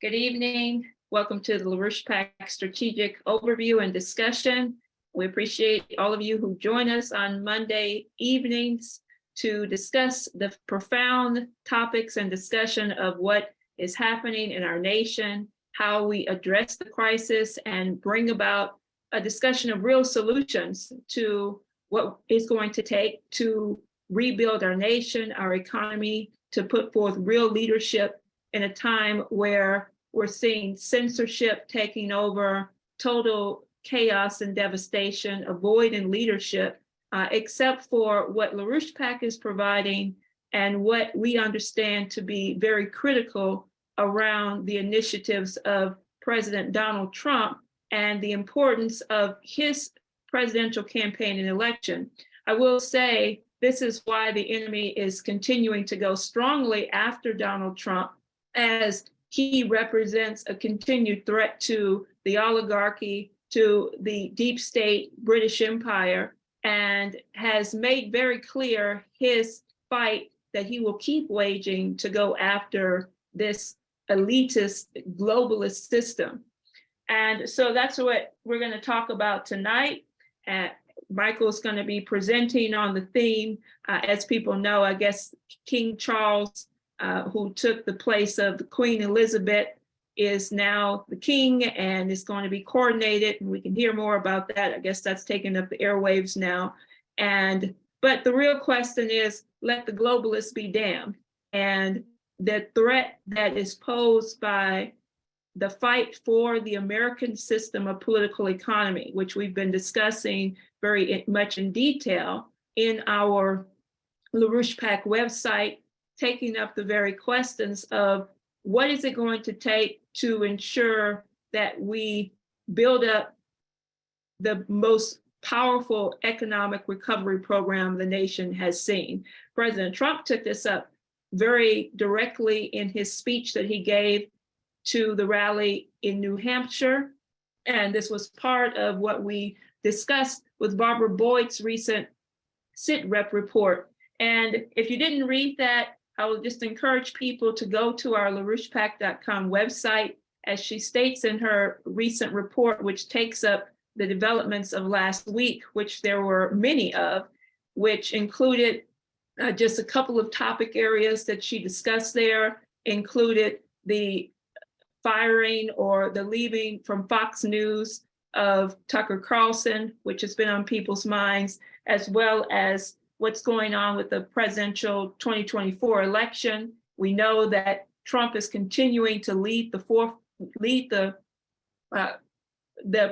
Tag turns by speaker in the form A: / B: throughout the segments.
A: Good evening. Welcome to the LaRouchePAC Strategic Overview and Discussion. We appreciate all of you who join us on Monday evenings to discuss the profound topics and discussion of what is happening in our nation, how we address the crisis, and bring about a discussion of real solutions to what is going to take to rebuild our nation, our economy, to put forth real leadership in a time where we're seeing censorship taking over, total chaos and devastation, a void in leadership, except for what LaRouchePAC is providing and what we understand to be very critical around the initiatives of President Donald Trump and the importance of his presidential campaign and election. I will say this is why the enemy is continuing to go strongly after Donald Trump, as he represents a continued threat to the oligarchy, to the deep state British Empire, and has made very clear his fight that he will keep waging to go after this elitist globalist system. And so that's what we're going to talk about tonight. Michael's going to be presenting on the theme. As people know, I guess King Charles, who took the place of Queen Elizabeth, is now the king and is going to be coronated. And we can hear more about that. I guess that's taking up the airwaves now. But the real question is, let the globalists be damned. And the threat that is posed by the fight for the American system of political economy, which we've been discussing very much in detail in our LaRouchePAC website, taking up the very questions of what is it going to take to ensure that we build up the most powerful economic recovery program the nation has seen. President Trump took this up very directly in his speech that he gave to the rally in New Hampshire. And this was part of what we discussed with Barbara Boyd's recent SITREP report. And if you didn't read that, I will just encourage people to go to our LaRouchePAC.com website, as she states in her recent report, which takes up the developments of last week, which there were many of, which included just a couple of topic areas that she discussed there, included the firing or the leaving from Fox News of Tucker Carlson, which has been on people's minds, as well as what's going on with the presidential 2024 election. We know that Trump is continuing to lead the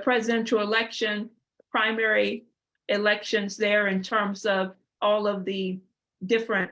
A: presidential election, primary elections there, in terms of all of the different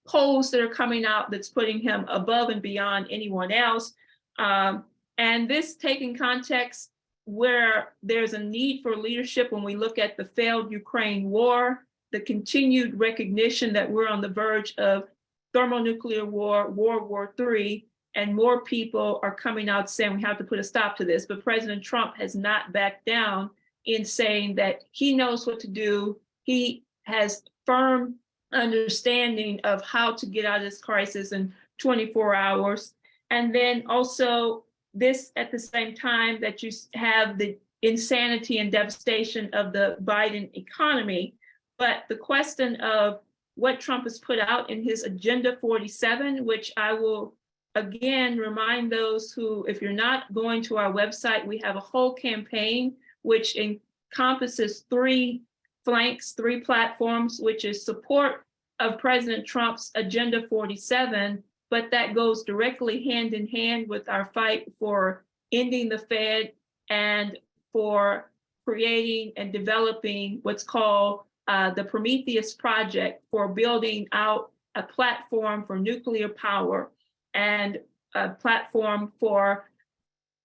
A: polls that are coming out that's putting him above and beyond anyone else. And this taking context where there's a need for leadership when we look at the failed Ukraine war, the continued recognition that we're on the verge of thermonuclear war, World War III, and more people are coming out saying we have to put a stop to this. But President Trump has not backed down in saying that he knows what to do. He has firm understanding of how to get out of this crisis in 24 hours. And then also this at the same time that you have the insanity and devastation of the Biden economy. But the question of what Trump has put out in his Agenda 47, which I will again remind those who, if you're not going to our website, we have a whole campaign which encompasses three flanks, three platforms, which is support of President Trump's Agenda 47, but that goes directly hand in hand with our fight for ending the Fed and for creating and developing what's called the Prometheus Project, for building out a platform for nuclear power and a platform for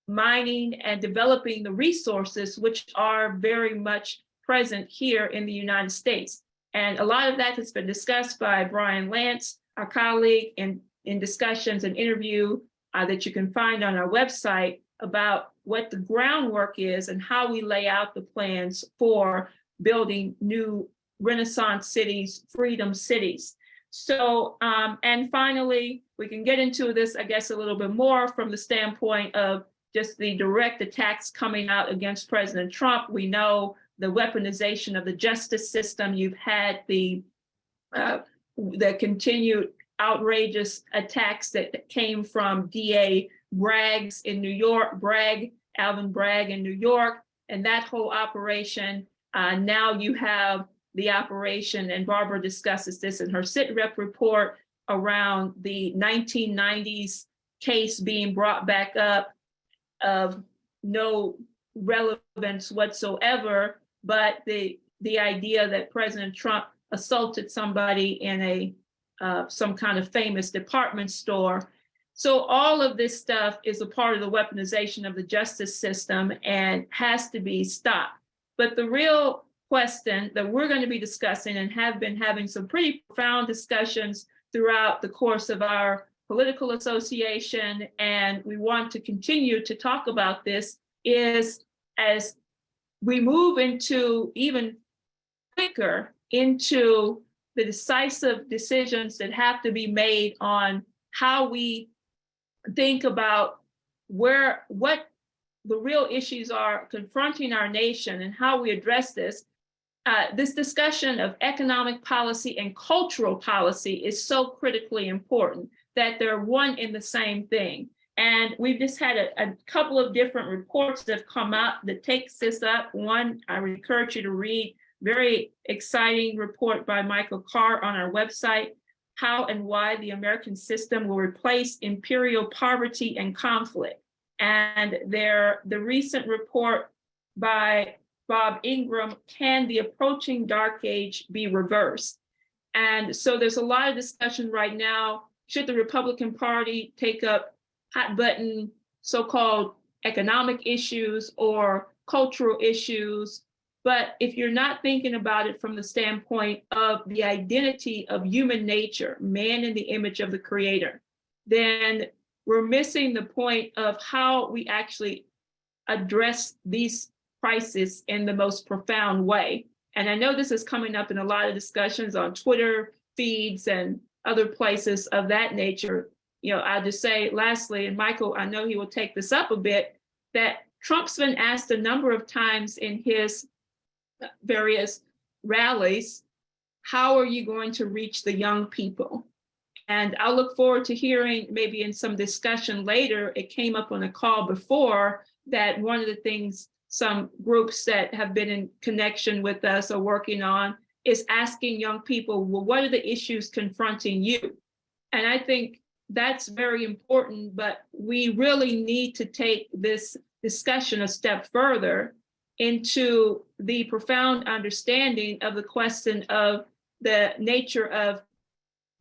A: mining and developing the resources which are very much present here in the United States. And a lot of that has been discussed by Brian Lance, our colleague, in discussions and interview that you can find on our website about what the groundwork is and how we lay out the plans for building new Renaissance cities, freedom cities. So, and finally, we can get into this, I guess, a little bit more from the standpoint of just the direct attacks coming out against President Trump. We know the weaponization of the justice system. You've had the continued outrageous attacks that came from DA Bragg's in New York, Alvin Bragg in New York, and that whole operation. Now you have the operation, and Barbara discusses this in her sit rep report, around the 1990s case being brought back up of no relevance whatsoever, but the idea that President Trump assaulted somebody in a some kind of famous department store. So all of this stuff is a part of the weaponization of the justice system and has to be stopped. But the real question that we're going to be discussing, and have been having some pretty profound discussions throughout the course of our political association, and we want to continue to talk about this, is as we move into even quicker into the decisive decisions that have to be made on how we think about what the real issues are confronting our nation and how we address this. This discussion of economic policy and cultural policy is so critically important that they're one in the same thing. And we've just had a couple of different reports that have come out that takes this up. One, I would encourage you to read, very exciting report by Michael Carr on our website, How and Why the American System Will Replace Imperial Poverty and Conflict. And the recent report by Bob Ingram, Can the Approaching Dark Age Be Reversed? And so there's a lot of discussion right now. Should the Republican Party take up hot button so-called economic issues or cultural issues? But if you're not thinking about it from the standpoint of the identity of human nature, man in the image of the Creator, then we're missing the point of how we actually address these crises in the most profound way. And I know this is coming up in a lot of discussions on Twitter feeds and other places of that nature. You know, I'll just say lastly, and Michael, I know he will take this up a bit, that Trump's been asked a number of times in his various rallies, how are you going to reach the young people? And I'll look forward to hearing maybe in some discussion later, it came up on a call before, that one of the things some groups that have been in connection with us are working on is asking young people, well, what are the issues confronting you? And I think that's very important, but we really need to take this discussion a step further into the profound understanding of the question of the nature of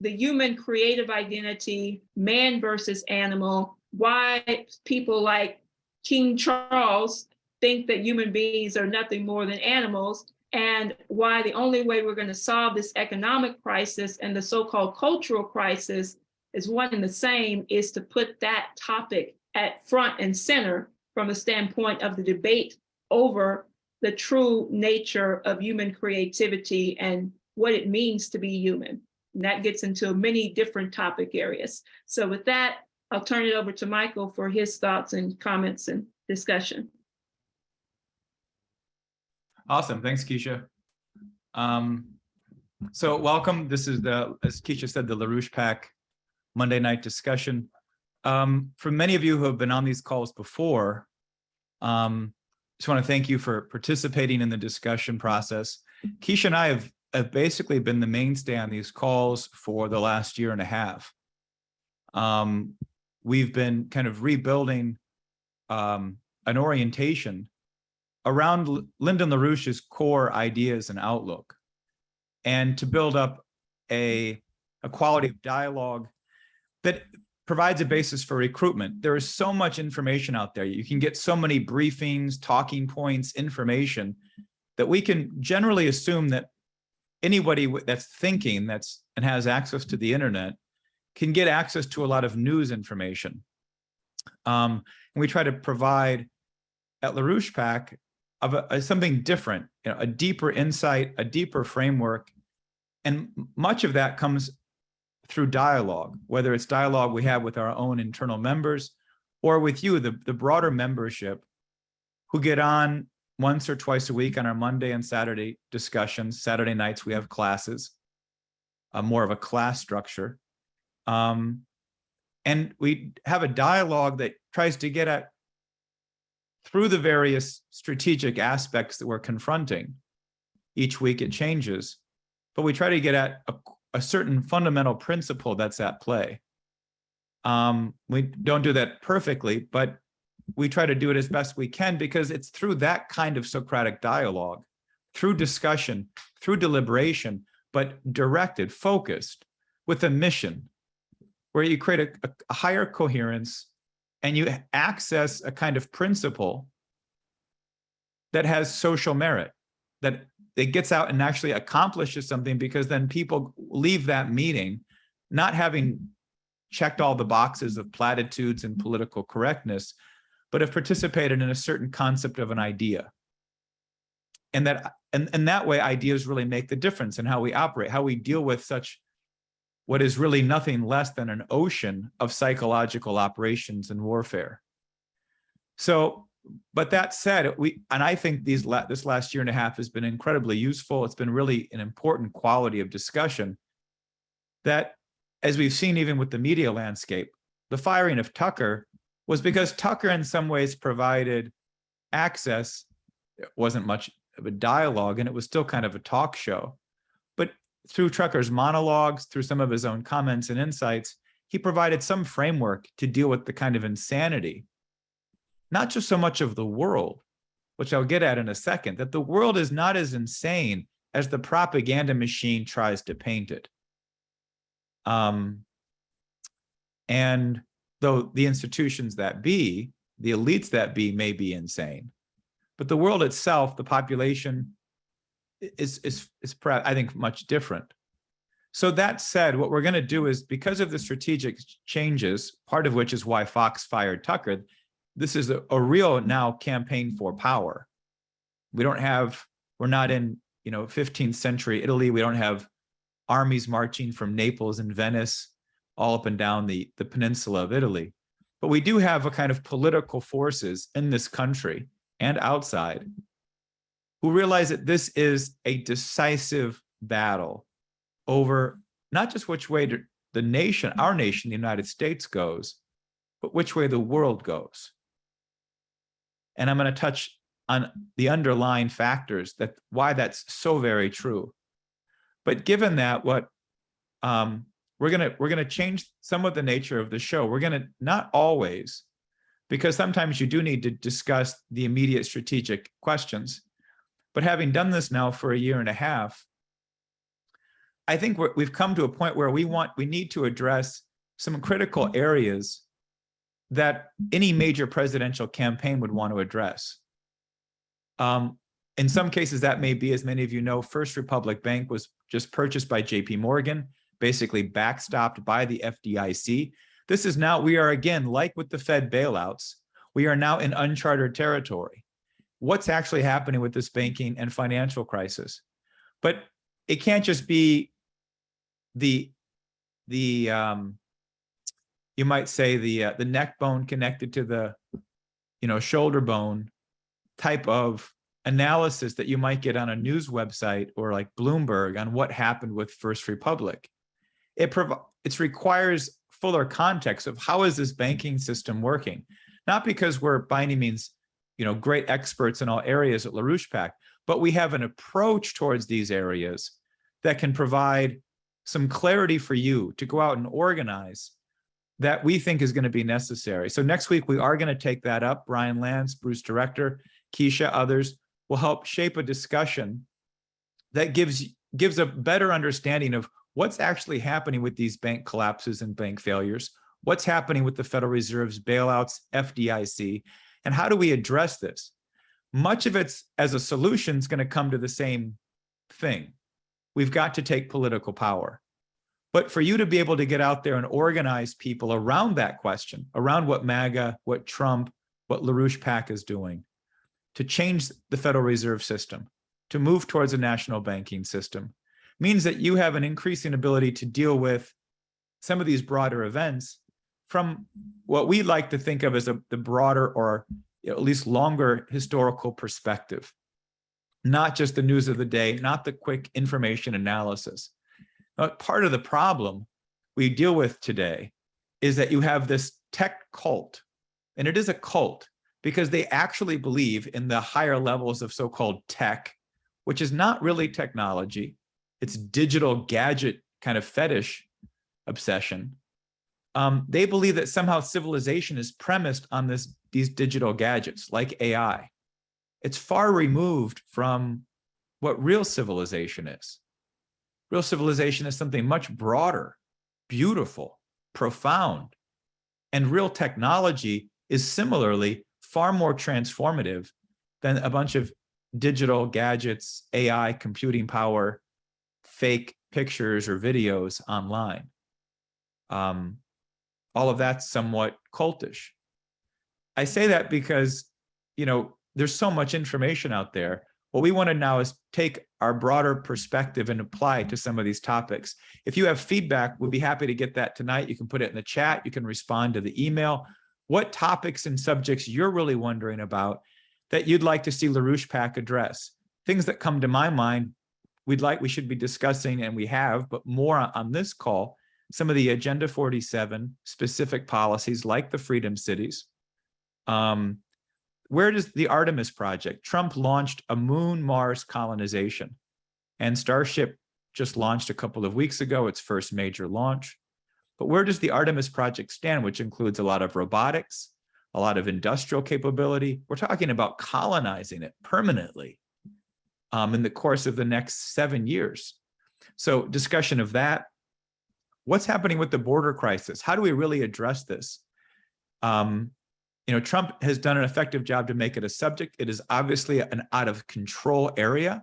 A: the human creative identity, man versus animal, why people like King Charles think that human beings are nothing more than animals, and why the only way we're going to solve this economic crisis and the so-called cultural crisis is one and the same, is to put that topic at front and center from the standpoint of the debate over the true nature of human creativity and what it means to be human. And that gets into many different topic areas. So with that, I'll turn it over to Michael for his thoughts and comments and discussion.
B: Awesome, thanks, Kesha. So welcome. This is as Kesha said, the LaRouchePAC Monday night discussion. For many of you who have been on these calls before, just want to thank you for participating in the discussion process. Kesha and I have basically been the mainstay on these calls for the last year and a half. We've been kind of rebuilding an orientation around Lyndon LaRouche's core ideas and outlook, and to build up a quality of dialogue that provides a basis for recruitment. There is so much information out there. You can get so many briefings, talking points, information, that we can generally assume that anybody that's thinking and has access to the internet can get access to a lot of news information. And we try to provide at LaRouchePAC something different, a deeper insight, a deeper framework. And much of that comes through dialogue, whether it's dialogue we have with our own internal members or with you, the broader membership, who get on once or twice a week on our Monday and Saturday discussions. Saturday nights, we have classes, more of a class structure. And we have a dialogue that tries to get at, through the various strategic aspects that we're confronting. Each week it changes, but we try to get at a certain fundamental principle that's at play. We don't do that perfectly, but we try to do it as best we can, because it's through that kind of Socratic dialogue, through discussion, through deliberation, but directed, focused, with a mission, where you create a higher coherence and you access a kind of principle that has social merit, that it gets out and actually accomplishes something, because then people leave that meeting not having checked all the boxes of platitudes and political correctness, but have participated in a certain concept of an idea. And that way, ideas really make the difference in how we operate, how we deal with such what is really nothing less than an ocean of psychological operations and warfare. So, but that said, I think this last year and a half has been incredibly useful. It's been really an important quality of discussion that, as we've seen even with the media landscape, the firing of Tucker was because Tucker in some ways provided access. It wasn't much of a dialogue, and it was still kind of a talk show. But through Tucker's monologues, through some of his own comments and insights, he provided some framework to deal with the kind of insanity, not just so much of the world, which I'll get at in a second, that the world is not as insane as the propaganda machine tries to paint it. And though the institutions that be, the elites that be, may be insane, but the world itself, the population, is I think much different. So that said, what we're going to do is, because of the strategic changes, part of which is why Fox fired Tucker, this is a real now campaign for power. We're not in 15th century Italy. We don't have armies marching from Naples and Venice all up and down the peninsula of Italy. But we do have a kind of political forces in this country and outside who realize that this is a decisive battle over not just which way the nation, our nation, the United States goes, but which way the world goes. And I'm going to touch on the underlying factors why that's so very true. But given that, what we're gonna change some of the nature of the show. We're gonna, not always, because sometimes you do need to discuss the immediate strategic questions. But having done this now for a year and a half, I think we've come to a point where we need to address some critical areas that any major presidential campaign would want to address. In some cases, that may be, as many of you know, First Republic Bank was just purchased by JP Morgan, basically backstopped by the FDIC. This is now, we are again, like with the Fed bailouts, we are now in uncharted territory. What's actually happening with this banking and financial crisis? But it can't just be you might say the neck bone connected to the shoulder bone type of analysis that you might get on a news website or like Bloomberg on what happened with First Republic. It requires fuller context of how is this banking system working? Not because we're by any means great experts in all areas at LaRouchePAC, but we have an approach towards these areas that can provide some clarity for you to go out and organize that we think is going to be necessary. So next week, we are going to take that up. Brian Lance, Bruce Director, Kesha, others will help shape a discussion that gives a better understanding of what's actually happening with these bank collapses and bank failures, what's happening with the Federal Reserve's bailouts, FDIC, and how do we address this? Much of it as a solution is going to come to the same thing. We've got to take political power. But for you to be able to get out there and organize people around that question, around what MAGA, what Trump, what LaRouchePAC is doing, to change the Federal Reserve System, to move towards a national banking system, means that you have an increasing ability to deal with some of these broader events from what we like to think of as the broader or at least longer historical perspective, not just the news of the day, not the quick information analysis. But part of the problem we deal with today is that you have this tech cult, and it is a cult because they actually believe in the higher levels of so-called tech, which is not really technology. It's digital gadget kind of fetish obsession. They believe that somehow civilization is premised on these digital gadgets like AI. It's far removed from what real civilization is. Real civilization is something much broader, beautiful, profound. And real technology is similarly far more transformative than a bunch of digital gadgets, AI, computing power, fake pictures or videos online. All of that's somewhat cultish. I say that because, there's so much information out there. What we want to now is take our broader perspective and apply it to some of these topics. If you have feedback, we'd be happy to get that tonight. You can put it in the chat. You can respond to the email. What topics and subjects you're really wondering about that you'd like to see LaRouchePAC address? Things that come to my mind we should be discussing, and we have, but more on this call, some of the Agenda 47 specific policies like the Freedom Cities. Where does the Artemis project? Trump launched a moon-Mars colonization, and Starship just launched a couple of weeks ago, its first major launch. But where does the Artemis project stand, which includes a lot of robotics, a lot of industrial capability? We're talking about colonizing it permanently in the course of the next 7 years. So discussion of that. What's happening with the border crisis? How do we really address this? Trump has done an effective job to make it a subject. It is obviously an out of control area.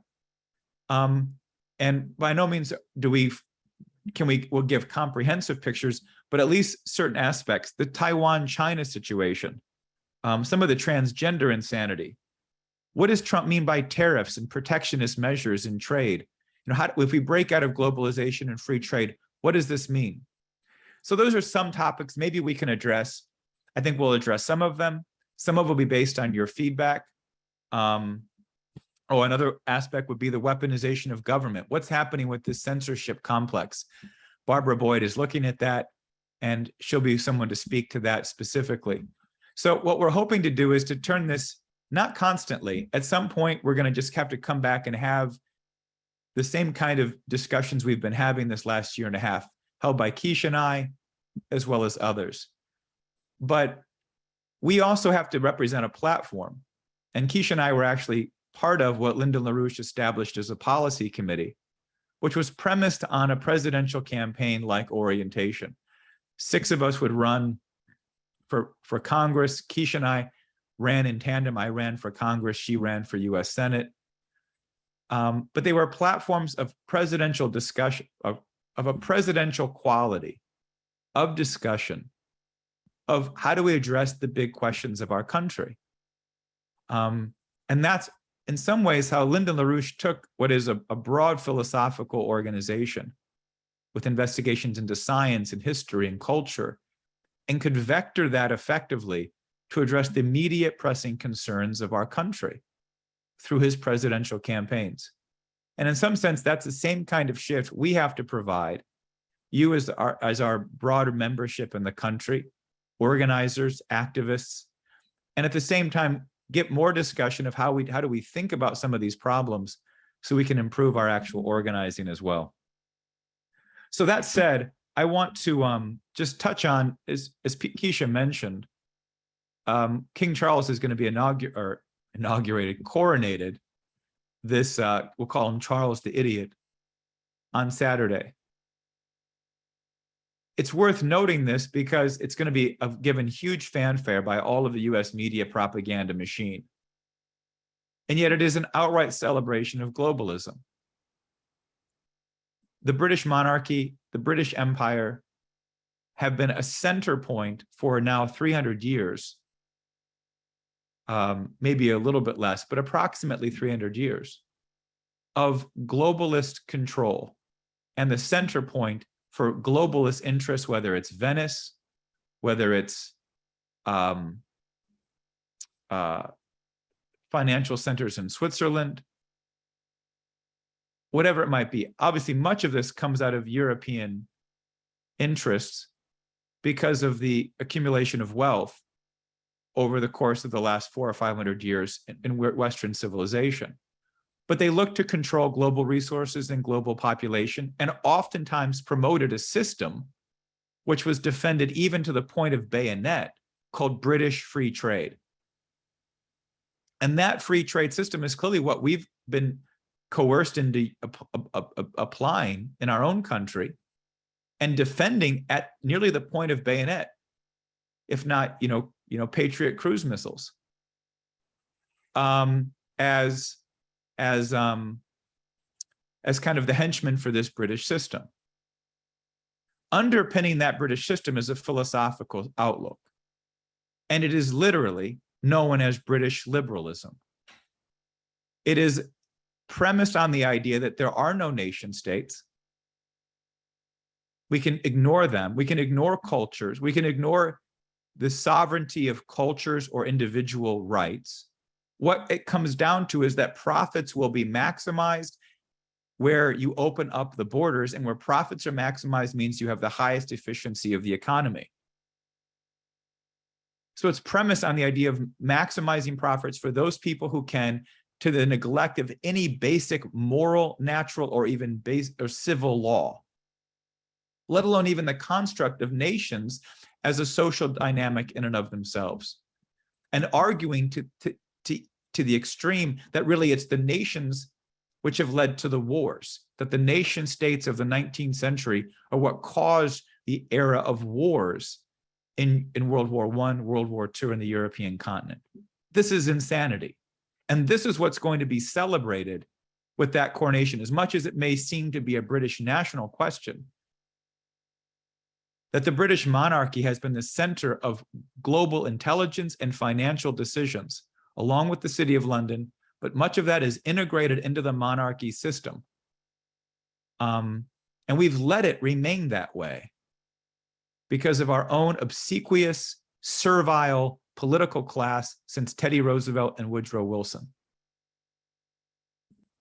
B: And by no means we'll give comprehensive pictures, but at least certain aspects. The Taiwan-China situation, some of the transgender insanity. What does Trump mean by tariffs and protectionist measures in trade? If we break out of globalization and free trade, what does this mean? So those are some topics maybe we can address. I think we'll address some of them. Some of it will be based on your feedback. Another aspect would be the weaponization of government. What's happening with this censorship complex? Barbara Boyd is looking at that, and she'll be someone to speak to that specifically. So what we're hoping to do is to turn this, not constantly. At some point, we're going to just have to come back and have the same kind of discussions we've been having this last year and a half, held by Kesha and I, as well as others. But we also have to represent a platform. And Kesha and I were actually part of what Lyndon LaRouche established as a policy committee, which was premised on a presidential campaign-like orientation. 6 of us would run for Congress. Kesha and I ran in tandem. I ran for Congress. She ran for US Senate. But they were platforms of presidential discussion, of a presidential quality, of discussion, of how do we address the big questions of our country. And that's, in some ways, how Lyndon LaRouche took what is a broad philosophical organization with investigations into science and history and culture, and could vector that effectively to address the immediate pressing concerns of our country through his presidential campaigns. And in some sense, that's the same kind of shift we have to provide, you as our broader membership in the country, organizers, activists, and at the same time, get more discussion of how do we think about some of these problems so we can improve our actual organizing as well. So that said, I want to just touch on, as Kesha mentioned, King Charles is going to be coronated, this, we'll call him Charles the Idiot, on Saturday. It's worth noting this because it's going to be given huge fanfare by all of the US media propaganda machine. And yet it is an outright celebration of globalism. The British monarchy, the British Empire have been a center point for now 300 years, maybe a little bit less, but approximately 300 years of globalist control, and the center point for globalist interests, whether it's Venice, whether it's financial centers in Switzerland, whatever it might be. Obviously, much of this comes out of European interests because of the accumulation of wealth over the course of the last 400 or 500 years in Western civilization. But they looked to control global resources and global population, and oftentimes promoted a system which was defended even to the point of bayonet, called British free trade. And that free trade system is clearly what we've been coerced into applying in our own country and defending at nearly the point of bayonet, if not, Patriot cruise missiles, as kind of the henchman for this British system. Underpinning that British system is a philosophical outlook, and it is literally known as British liberalism. It is premised on the idea that there are no nation states. We can ignore them. We can ignore cultures. We can ignore the sovereignty of cultures or individual rights. What it comes down to is that profits will be maximized where you open up the borders, and where profits are maximized means you have the highest efficiency of the economy. So it's premised on the idea of maximizing profits for those people who can, to the neglect of any basic moral, natural, or even civil law, let alone even the construct of nations as a social dynamic in and of themselves, and arguing to the extreme that really it's the nations which have led to the wars, that the nation states of the 19th century are what caused the era of wars in World War I, World War II, and the European continent. This is insanity. And this is what's going to be celebrated with that coronation, as much as it may seem to be a British national question, that the British monarchy has been the center of global intelligence and financial decisions, along with the City of London, but much of that is integrated into the monarchy system. And we've let it remain that way because of our own obsequious, servile political class since Teddy Roosevelt and Woodrow Wilson.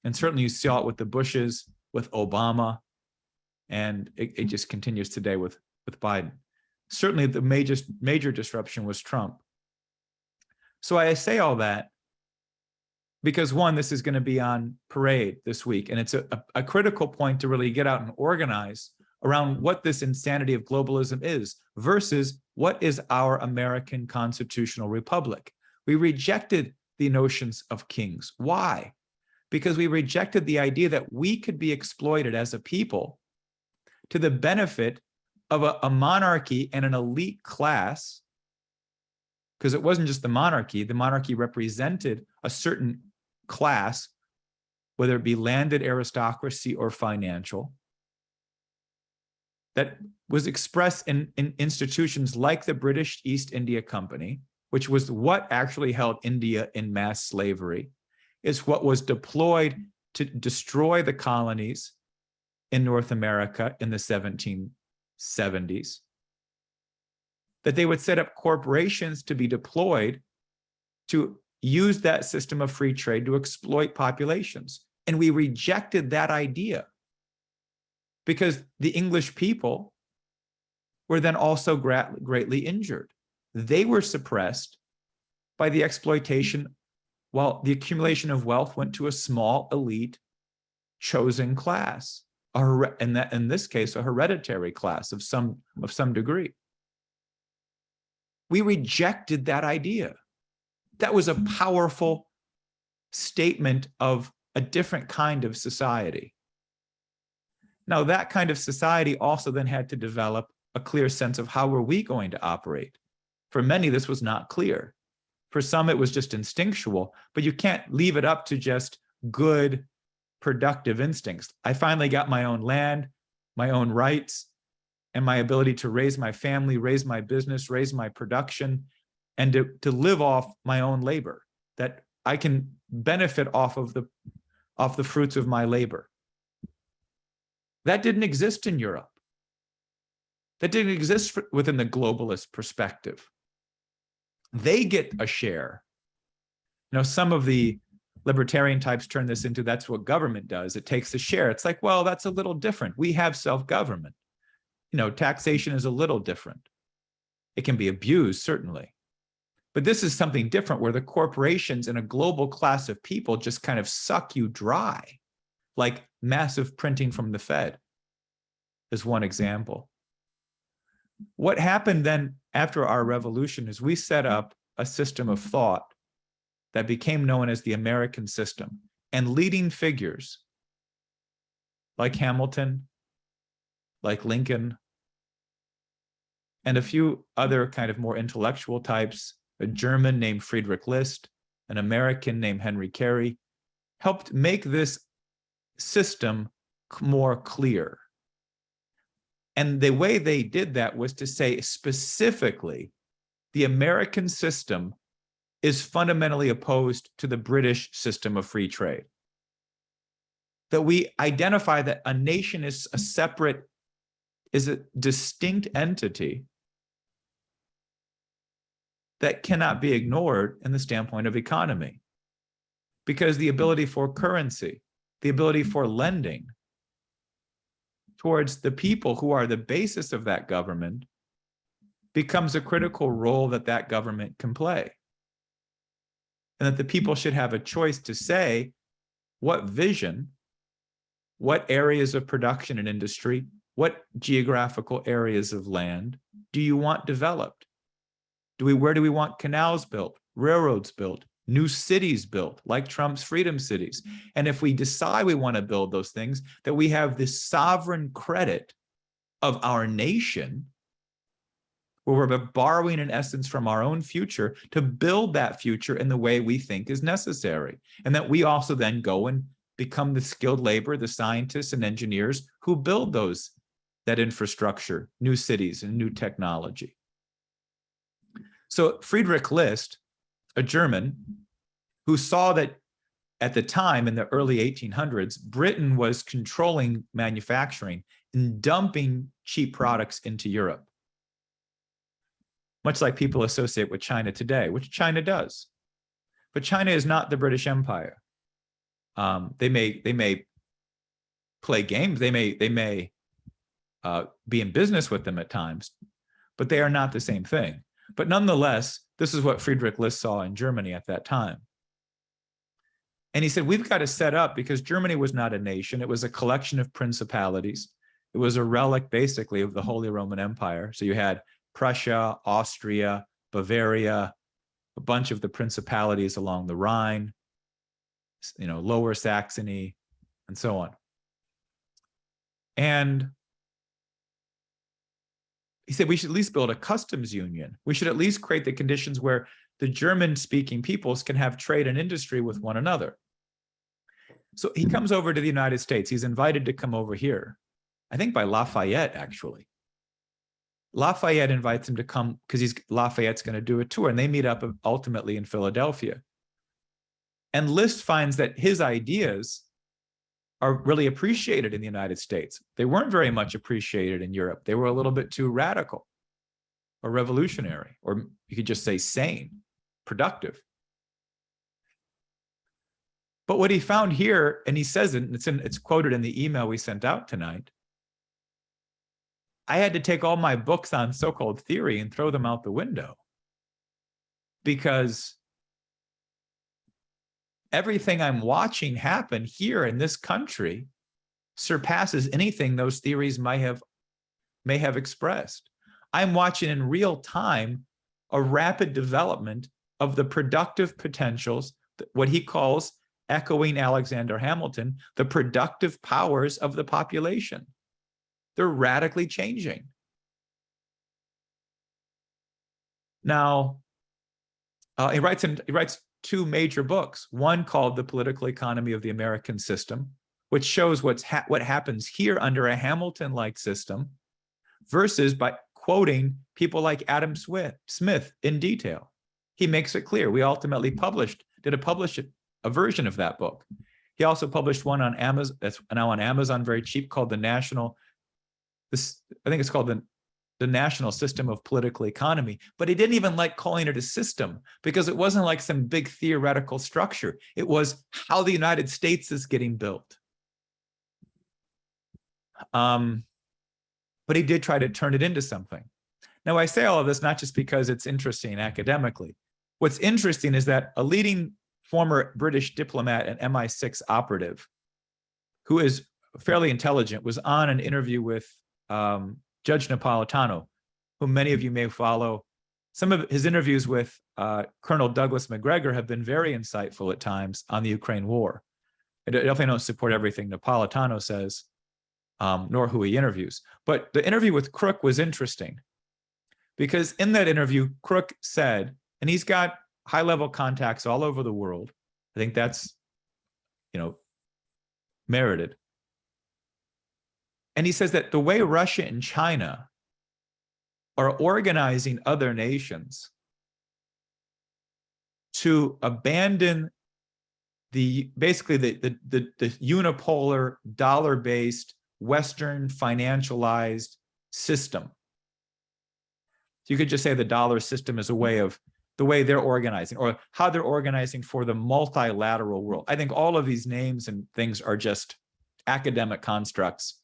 B: And certainly you saw it with the Bushes, with Obama, and it just continues today with Biden. Certainly the major disruption was Trump. So I say all that because, one, this is going to be on parade this week, and it's a critical point to really get out and organize around what this insanity of globalism is versus what is our American constitutional republic. We rejected the notions of kings. Why? Because we rejected the idea that we could be exploited as a people to the benefit of a monarchy and an elite class, because it wasn't just the monarchy represented a certain class, whether it be landed aristocracy or financial, that was expressed in institutions like the British East India Company, which was what actually held India in mass slavery. It's what was deployed to destroy the colonies in North America in the 1770s. That they would set up corporations to be deployed to use that system of free trade to exploit populations. And we rejected that idea because the English people were then also greatly injured. They were suppressed by the exploitation, while the accumulation of wealth went to a small elite chosen class, in this case, a hereditary class of some degree. We rejected that idea. That was a powerful statement of a different kind of society. Now, that kind of society also then had to develop a clear sense of how were we going to operate. For many, this was not clear. For some, it was just instinctual, but you can't leave it up to just good, productive instincts. I finally got my own land, my own rights, and my ability to raise my family, raise my business, raise my production, and to live off my own labor, that I can benefit off the fruits of my labor. That didn't exist in Europe. that didn't exist within the globalist perspective. They get a share. You know, some of the libertarian types turn this into that's what government does. It takes a share. It's like, well, that's a little different. We have self-government. You know, taxation is a little different. It can be abused, certainly. But this is something different where the corporations and a global class of people just kind of suck you dry, like massive printing from the Fed is one example. What happened then after our revolution is we set up a system of thought that became known as the American system, and leading figures like Hamilton, like Lincoln, and a few other kind of more intellectual types, a German named Friedrich List, an American named Henry Carey, helped make this system more clear. And the way they did that was to say specifically, the American system is fundamentally opposed to the British system of free trade. That we identify that a nation is a separate, is a distinct entity that cannot be ignored in the standpoint of economy. Because the ability for currency, the ability for lending towards the people who are the basis of that government becomes a critical role that that government can play. And that the people should have a choice to say what vision, what areas of production and industry, what geographical areas of land do you want developed? Where do we want canals built, railroads built, new cities built, like Trump's freedom cities? And if we decide we want to build those things, that we have this sovereign credit of our nation, where we're borrowing in essence from our own future to build that future in the way we think is necessary. And that we also then go and become the skilled labor, the scientists and engineers who build that infrastructure, new cities and new technology. So Friedrich List, a German, who saw that at the time in the early 1800s, Britain was controlling manufacturing and dumping cheap products into Europe. Much like people associate with China today, which China does. But China is not the British Empire. They may play games, they may be in business with them at times, but they are not the same thing. But nonetheless, this is what Friedrich List saw in Germany at that time. And he said, we've got to set up, because Germany was not a nation, it was a collection of principalities. It was a relic, basically, of the Holy Roman Empire. So you had Prussia, Austria, Bavaria, a bunch of the principalities along the Rhine, you know, Lower Saxony, and so on. And he said we should at least build a customs union. We should at least create the conditions where the German-speaking peoples can have trade and industry with one another. So he comes over to the United States. He's invited to come over here, I think by Lafayette, actually. Lafayette invites him to come because Lafayette's going to do a tour, and they meet up ultimately in Philadelphia. And List finds that his ideas are really appreciated in the United States. They weren't very much appreciated in Europe. They were a little bit too radical or revolutionary, or you could just say sane, productive. But what he found here, and he says it, and it's quoted in the email we sent out tonight, I had to take all my books on so-called theory and throw them out the window, because everything I'm watching happen here in this country surpasses anything those theories may have expressed. I'm watching in real time a rapid development of the productive potentials, what he calls, echoing Alexander Hamilton, the productive powers of the population. They're radically changing. Now, he writes two major books, one called The Political Economy of the American System, which shows what happens here under a Hamilton-like system, versus by quoting people like Adam Smith in detail. He makes it clear. We ultimately did a version of that book. He also published one on Amazon, that's now on Amazon very cheap, called The National, I think it's called the national system of political economy, but he didn't even like calling it a system because it wasn't like some big theoretical structure. It was how the United States is getting built. But he did try to turn it into something. Now, I say all of this not just because it's interesting academically. What's interesting is that a leading former British diplomat and MI6 operative, who is fairly intelligent, was on an interview with Judge Napolitano, whom many of you may follow. Some of his interviews with Colonel Douglas Macgregor have been very insightful at times on the Ukraine war. I definitely don't support everything Napolitano says, nor who he interviews. But the interview with Crooke was interesting because in that interview, Crooke said, and he's got high-level contacts all over the world. I think that's, merited. And he says that the way Russia and China are organizing other nations to abandon basically the unipolar, dollar-based, Western financialized system. So you could just say the dollar system is a way of the way they're organizing or how they're organizing for the multilateral world. I think all of these names and things are just academic constructs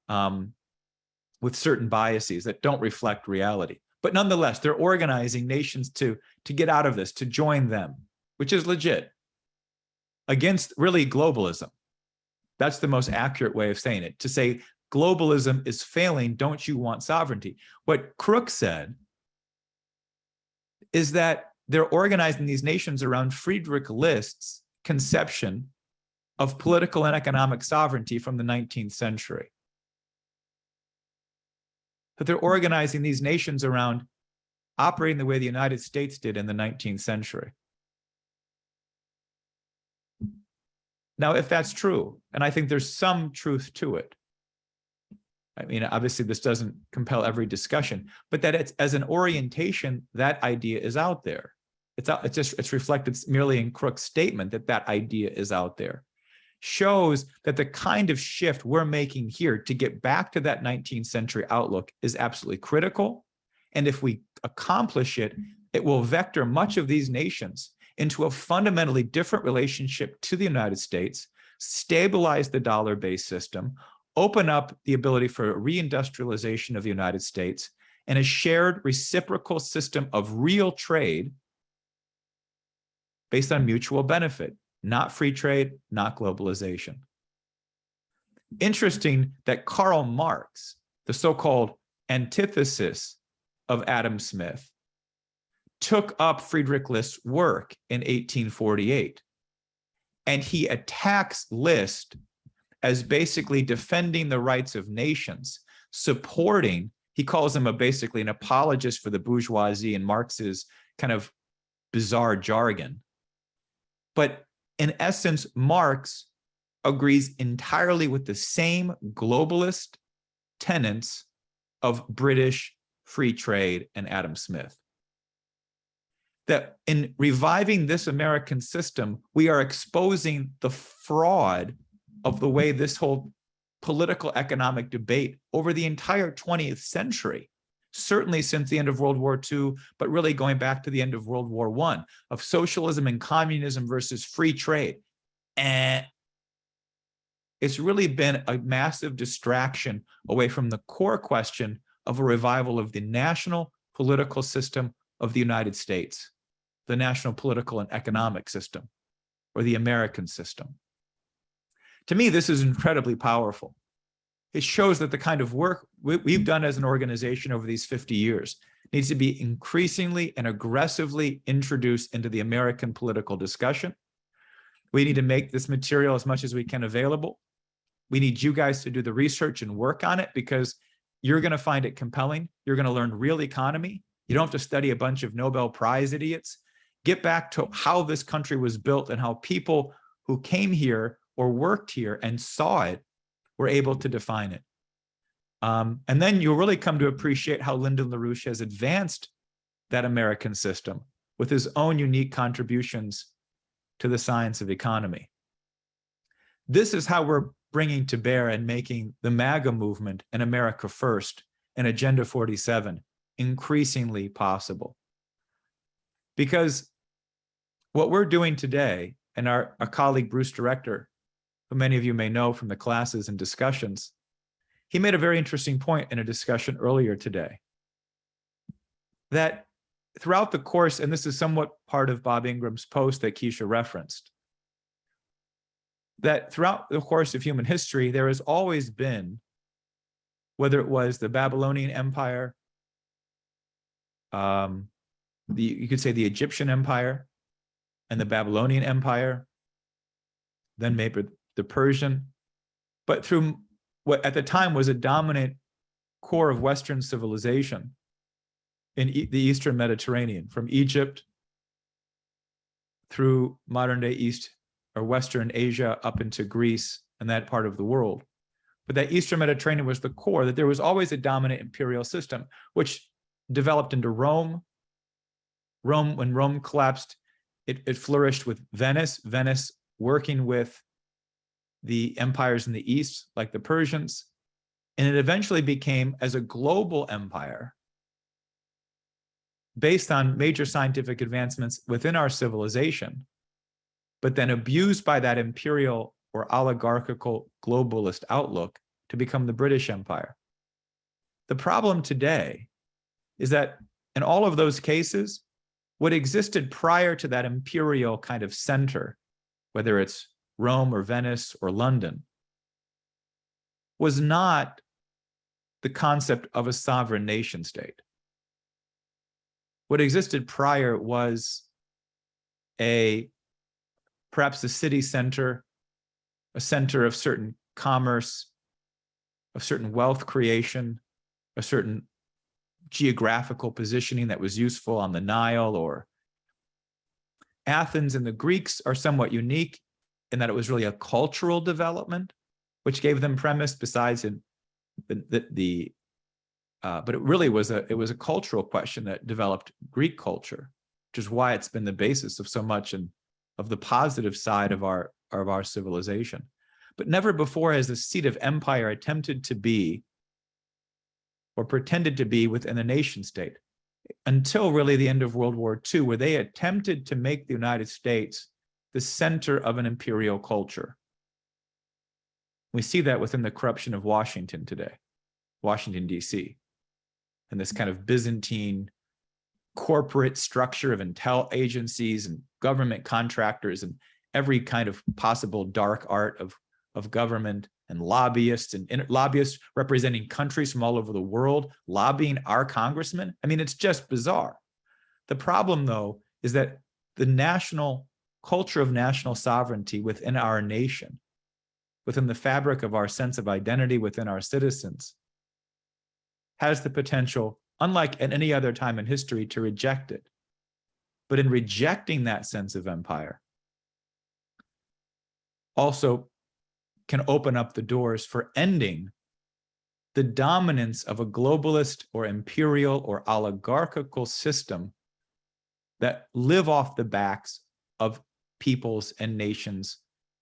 B: with certain biases that don't reflect reality. But nonetheless, they're organizing nations to get out of this, to join them, which is legit, against really globalism. That's the most accurate way of saying it. To say globalism is failing, don't you want sovereignty? What Crooke said is that they're organizing these nations around Friedrich List's conception of political and economic sovereignty from the 19th century. That they're organizing these nations around operating the way the United States did in the 19th century. Now, if that's true, and I think there's some truth to it, I mean, obviously this doesn't compel every discussion, but that it's as an orientation, that idea is out there. It's reflected merely in Crooke's statement that that idea is out there. Shows that the kind of shift we're making here to get back to that 19th century outlook is absolutely critical. And if we accomplish it, it will vector much of these nations into a fundamentally different relationship to the United States, stabilize the dollar-based system, open up the ability for reindustrialization of the United States, and a shared reciprocal system of real trade based on mutual benefit, not free trade, not globalization. Interesting that Karl Marx, the so-called antithesis of Adam Smith, took up Friedrich List's work in 1848. And he attacks List as basically defending the rights of nations, supporting, he calls him basically an apologist for the bourgeoisie and Marx's kind of bizarre jargon. But in essence, Marx agrees entirely with the same globalist tenets of British free trade and Adam Smith. That in reviving this American system, we are exposing the fraud of the way this whole political economic debate over the entire 20th century, certainly since the end of World War II, but really going back to the end of World War I, of socialism and communism versus free trade. And it's really been a massive distraction away from the core question of a revival of the national political system of the United States, the national political and economic system, or the American system. To me, this is incredibly powerful. It shows that the kind of work we've done as an organization over these 50 years needs to be increasingly and aggressively introduced into the American political discussion. We need to make this material as much as we can available. We need you guys to do the research and work on it because you're going to find it compelling. You're going to learn real economy. You don't have to study a bunch of Nobel Prize idiots. Get back to how this country was built and how people who came here or worked here and saw it were able to define it. And then you'll really come to appreciate how Lyndon LaRouche has advanced that American system with his own unique contributions to the science of economy. This is how we're bringing to bear and making the MAGA movement and America First and Agenda 47 increasingly possible. Because what we're doing today, and our colleague Bruce Director, who many of you may know from the classes and discussions, he made a very interesting point in a discussion earlier today, that throughout the course, and this is somewhat part of Bob Ingram's post that Kesha referenced, that throughout the course of human history, there has always been, whether it was the Babylonian Empire, you could say the Egyptian Empire and the Babylonian Empire, then maybe the Persian, but through what at the time was a dominant core of Western civilization in the Eastern Mediterranean, from Egypt through modern day East or Western Asia up into Greece and that part of the world. But that Eastern Mediterranean was the core, that there was always a dominant imperial system, which developed into Rome. When Rome collapsed, it flourished with Venice working with the empires in the East, like the Persians. And it eventually became, as a global empire, based on major scientific advancements within our civilization, but then abused by that imperial or oligarchical globalist outlook to become the British Empire. The problem today is that in all of those cases, what existed prior to that imperial kind of center, whether it's Rome or Venice or London, was not the concept of a sovereign nation state. What existed prior was perhaps a city center, a center of certain commerce, of certain wealth creation, a certain geographical positioning that was useful on the Nile. Or Athens and the Greeks are somewhat unique in that it was really a cultural development, which gave them premise besides but it really was a cultural question that developed Greek culture, which is why it's been the basis of so much of the positive side of our civilization. But never before has the seat of empire attempted to be or pretended to be within a nation state, until really the end of World War II, where they attempted to make the United States the center of an imperial culture. We see that within the corruption of Washington today, Washington, D.C., and this kind of Byzantine corporate structure of intel agencies and government contractors and every kind of possible dark art of government, and lobbyists and lobbyists representing countries from all over the world, lobbying our congressmen. I mean, it's just bizarre. The problem, though, is that the national culture of national sovereignty within our nation, within the fabric of our sense of identity within our citizens, has the potential, unlike at any other time in history, to reject it. But in rejecting that sense of empire, also can open up the doors for ending the dominance of a globalist or imperial or oligarchical system that live off the backs of peoples and nations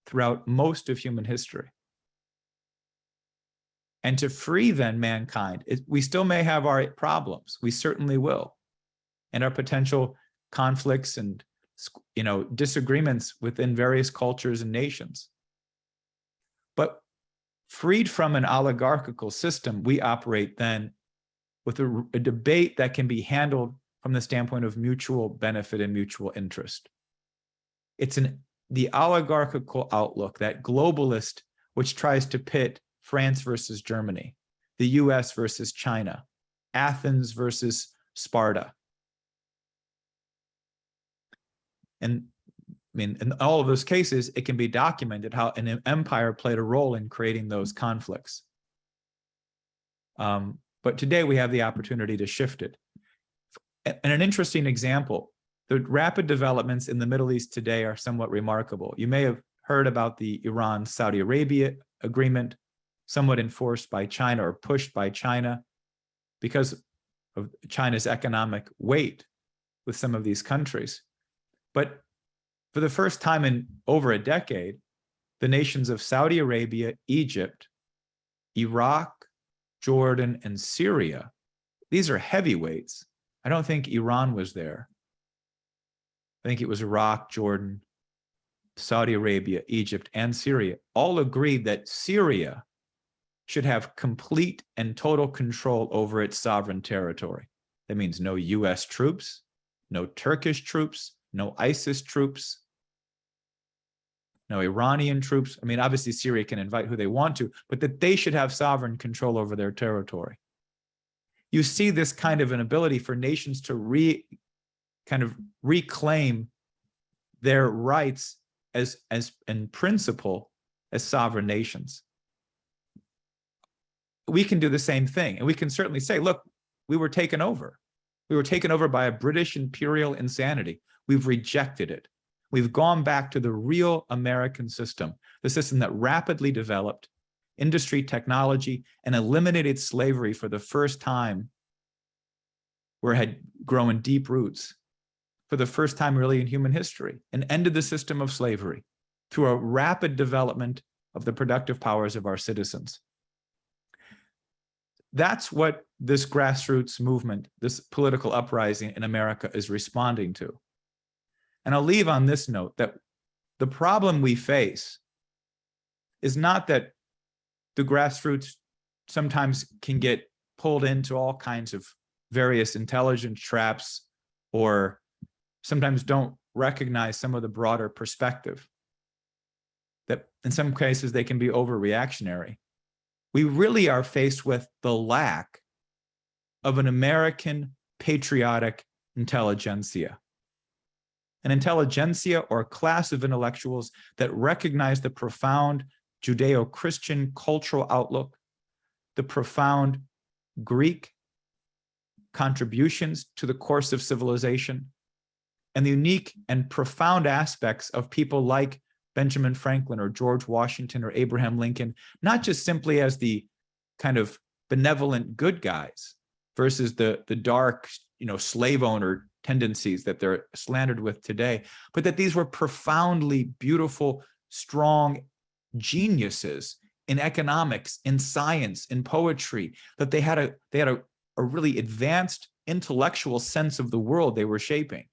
B: throughout most of human history. And to free then mankind, we still may have our problems, we certainly will, and our potential conflicts and disagreements within various cultures and nations. But freed from an oligarchical system, we operate then with a debate that can be handled from the standpoint of mutual benefit and mutual interest. It's the oligarchical outlook, that globalist, which tries to pit France versus Germany, the US versus China, Athens versus Sparta. And I mean, in all of those cases, it can be documented how an empire played a role in creating those conflicts. But today we have the opportunity to shift it. And an interesting example, the rapid developments in the Middle East today are somewhat remarkable. You may have heard about the Iran-Saudi Arabia agreement, somewhat enforced by China or pushed by China because of China's economic weight with some of these countries. But for the first time in over a decade, the nations of Saudi Arabia, Egypt, Iraq, Jordan, and Syria. These are heavyweights. I don't think Iran was there. I think it was Iraq, Jordan, Saudi Arabia, Egypt, and Syria all agreed that Syria should have complete and total control over its sovereign territory. That means no US troops, no Turkish troops, no ISIS troops, no Iranian troops. I mean, obviously Syria can invite who they want to, but that they should have sovereign control over their territory. You see this kind of an ability for nations to reclaim their rights as in principle as sovereign nations. We can do the same thing, and we can certainly say, look, we were taken over. We were taken over by a British imperial insanity. We've rejected it. We've gone back to the real American system, the system that rapidly developed industry, technology, and eliminated slavery for the first time, where it had grown deep roots for the first time really in human history, and ended the system of slavery through a rapid development of the productive powers of our citizens. That's what this grassroots movement, this political uprising in America is responding to. And I'll leave on this note that the problem we face is not that the grassroots sometimes can get pulled into all kinds of various intelligence traps, or sometimes don't recognize some of the broader perspective, that in some cases they can be overreactionary. We really are faced with the lack of an American patriotic intelligentsia. An intelligentsia, or a class of intellectuals that recognize the profound Judeo-Christian cultural outlook, the profound Greek contributions to the course of civilization, and the unique and profound aspects of people like Benjamin Franklin or George Washington or Abraham Lincoln, not just simply as the kind of benevolent good guys versus the dark, slave owner tendencies that they're slandered with today, but that these were profoundly beautiful, strong geniuses in economics, in science, in poetry, that they had a really advanced intellectual sense of the world they were shaping.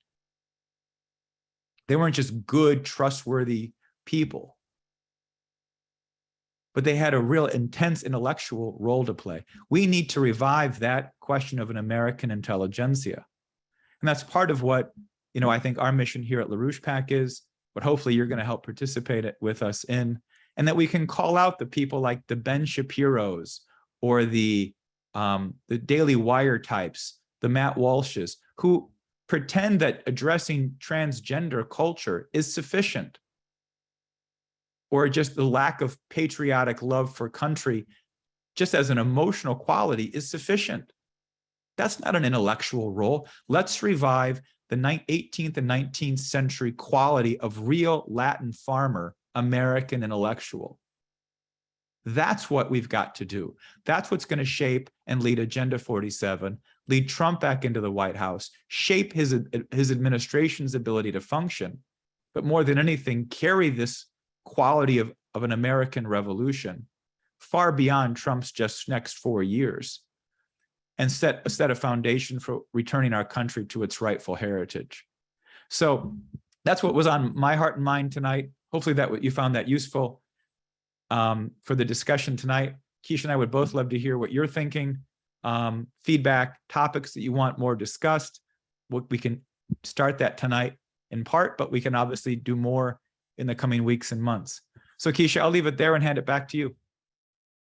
B: They weren't just good, trustworthy people, but they had a real intense intellectual role to play. We need to revive that question of an American intelligentsia. And that's part of what, I think our mission here at LaRouchePAC is, but hopefully you're going to help participate with us in, and that we can call out the people like the Ben Shapiros or the Daily Wire types, the Matt Walshes, who pretend that addressing transgender culture is sufficient, or just the lack of patriotic love for country, just as an emotional quality, is sufficient. That's not an intellectual role. Let's revive the 18th and 19th century quality of real Latin farmer American intellectual. That's what we've got to do. That's what's going to shape and lead Agenda 47, lead Trump back into the White House, shape his administration's ability to function, but more than anything, carry this quality of an American revolution far beyond Trump's just next 4 years, and set a foundation for returning our country to its rightful heritage. So that's what was on my heart and mind tonight. Hopefully that you found that useful for the discussion tonight. Kesha and I would both love to hear what you're thinking, feedback, topics that you want more discussed. We can start that tonight in part, but we can obviously do more in the coming weeks and months. So Kesha, I'll leave it there and hand it back to you.